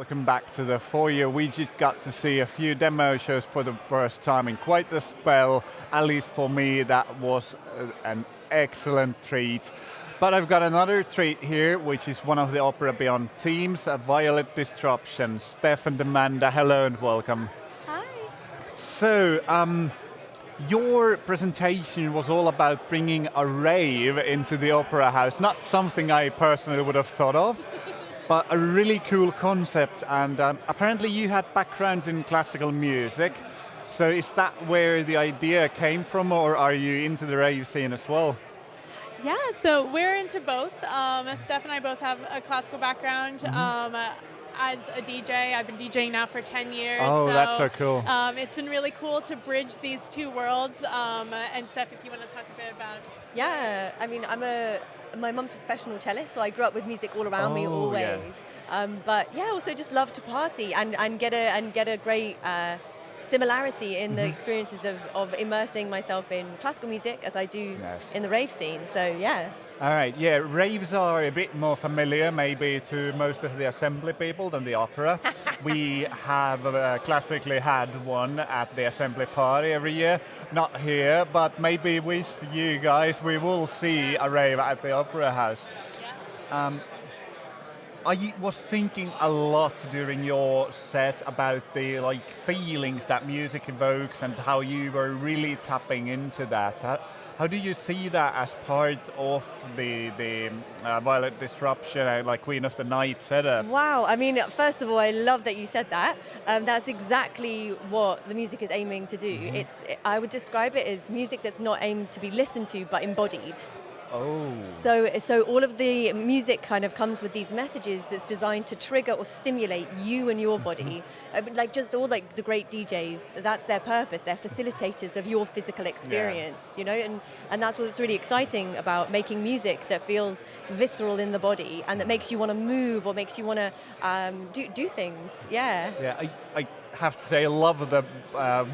welcome back to the foyer. We just got to see a few demo shows for the first time in quite a spell. At least for me, that was an excellent treat. But I've got another treat here, which is one of the Opera Beyond teams, a Violet Disruption. Steph and Amanda, hello and welcome. Hi. So, your presentation was all about bringing a rave into the opera house. Not something I personally would have thought of, but a really cool concept. And apparently you had backgrounds in classical music. So is that where the idea came from, or are you into the rave scene as well? Yeah, so we're into both. Steph and I both have a classical background. As a DJ, I've been DJing now for 10 years. Oh, that's so cool. It's been really cool to bridge these two worlds. And Steph, if you want to talk a bit about... Yeah, I mean, my mum's a professional cellist, so I grew up with music all around me always. Yeah. But yeah, also just love to party and get a great similarity in the experiences of immersing myself in classical music as I do in the rave scene. So yeah. All right, yeah, raves are a bit more familiar maybe to most of the assembly people than the opera. We have classically had one at the assembly party every year. Not here, but maybe with you guys we will see a rave at the opera house. I was thinking a lot during your set about the feelings that music evokes and how you were really tapping into that. How do you see that as part of the Violet Disruption, like Queen of the Night setup? Wow, I mean, first of all, I love that you said that. That's exactly what the music is aiming to do. I would describe it as music that's not aimed to be listened to, but embodied. Oh. So all of the music kind of comes with these messages that's designed to trigger or stimulate you and your body. Like just all like the great DJs, that's their purpose. They're facilitators of your physical experience, you know, and that's what's really exciting about making music that feels visceral in the body and that makes you want to move or makes you want to do things. Yeah. Yeah, I have to say I love the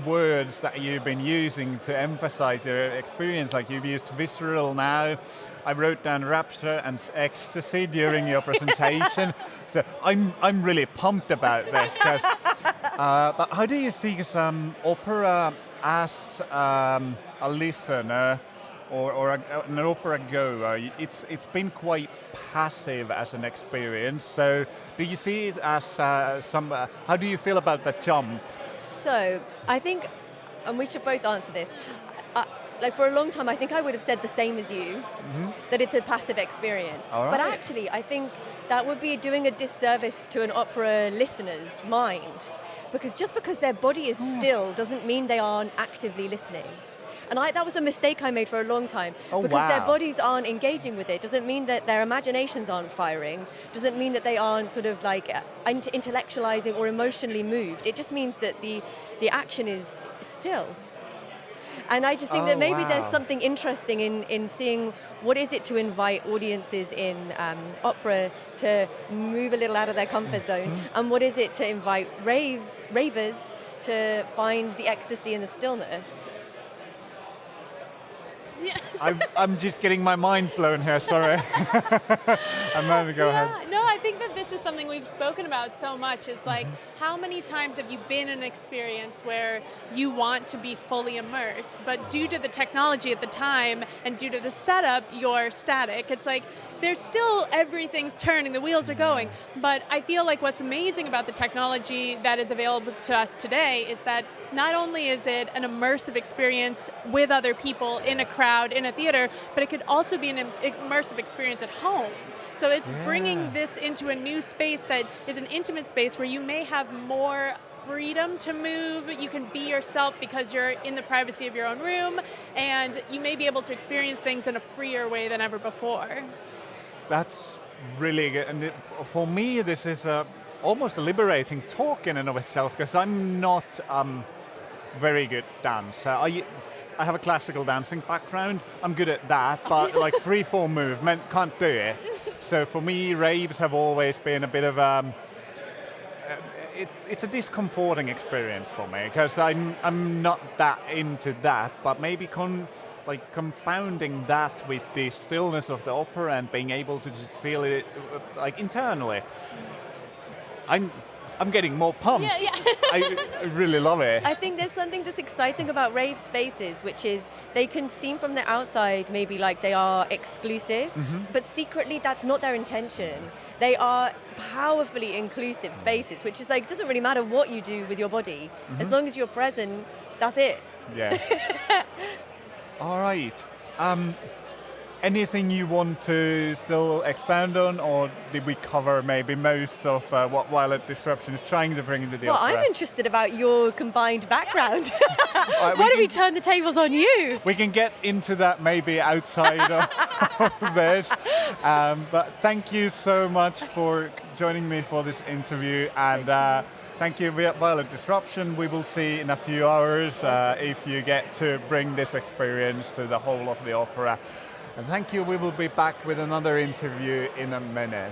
words that you've been using to emphasize your experience. Like you've used visceral now. I wrote down rapture and ecstasy during your presentation. So I'm really pumped about this. But how do you see opera as a listener or an opera goer? It's been quite passive as an experience. So do you see it as how do you feel about the jump? So I think, and we should both answer this, like for a long time I think I would have said the same as you, that it's a passive experience. All right. But actually I think that would be doing a disservice to an opera listener's mind, because just because their body is still doesn't mean they aren't actively listening. And that was a mistake I made for a long time. Because their bodies aren't engaging with it. Doesn't mean that their imaginations aren't firing. Doesn't mean that they aren't sort of like intellectualizing or emotionally moved. It just means that the action is still. And I just think that maybe there's something interesting in seeing what is it to invite audiences in opera to move a little out of their comfort zone, and what is it to invite ravers to find the ecstasy and the stillness. Yeah. I'm just getting my mind blown here, sorry. Amanda, go ahead. No, I think that this is something we've spoken about so much, is like, how many times have you been in an experience where you want to be fully immersed, but due to the technology at the time and due to the setup, you're static. It's like, there's still, everything's turning, the wheels are going, but I feel like what's amazing about the technology that is available to us today is that not only is it an immersive experience with other people in a crowd, in a theater, but it could also be an immersive experience at home. So it's bringing this into a new space that is an intimate space where you may have more freedom to move. You can be yourself because you're in the privacy of your own room, and you may be able to experience things in a freer way than ever before. That's really good. And for me, this is almost a liberating talk in and of itself, because I'm not very good dancer. I have a classical dancing background. I'm good at that, but like free-form movement, can't do it. So for me, raves have always been a bit of it's a discomforting experience for me, because I'm not that into that, but maybe compounding that with the stillness of the opera and being able to just feel it like internally. I'm getting more pumped. Yeah, yeah. I really love it. I think there's something that's exciting about rave spaces, which is they can seem from the outside maybe like they are exclusive, but secretly that's not their intention. They are powerfully inclusive spaces, which is like, doesn't really matter what you do with your body. As long as you're present, that's it. Yeah. All right. Anything you want to still expand on, or did we cover maybe most of what Violet Disruption is trying to bring into the Well, opera? I'm interested about your combined background. Right, Why don't we turn the tables on you? We can get into that maybe outside of this. But thank you so much for joining me for this interview. And thank you, Violet Disruption. We will see in a few hours if you get to bring this experience to the whole of the opera. And thank you. We will be back with another interview in a minute.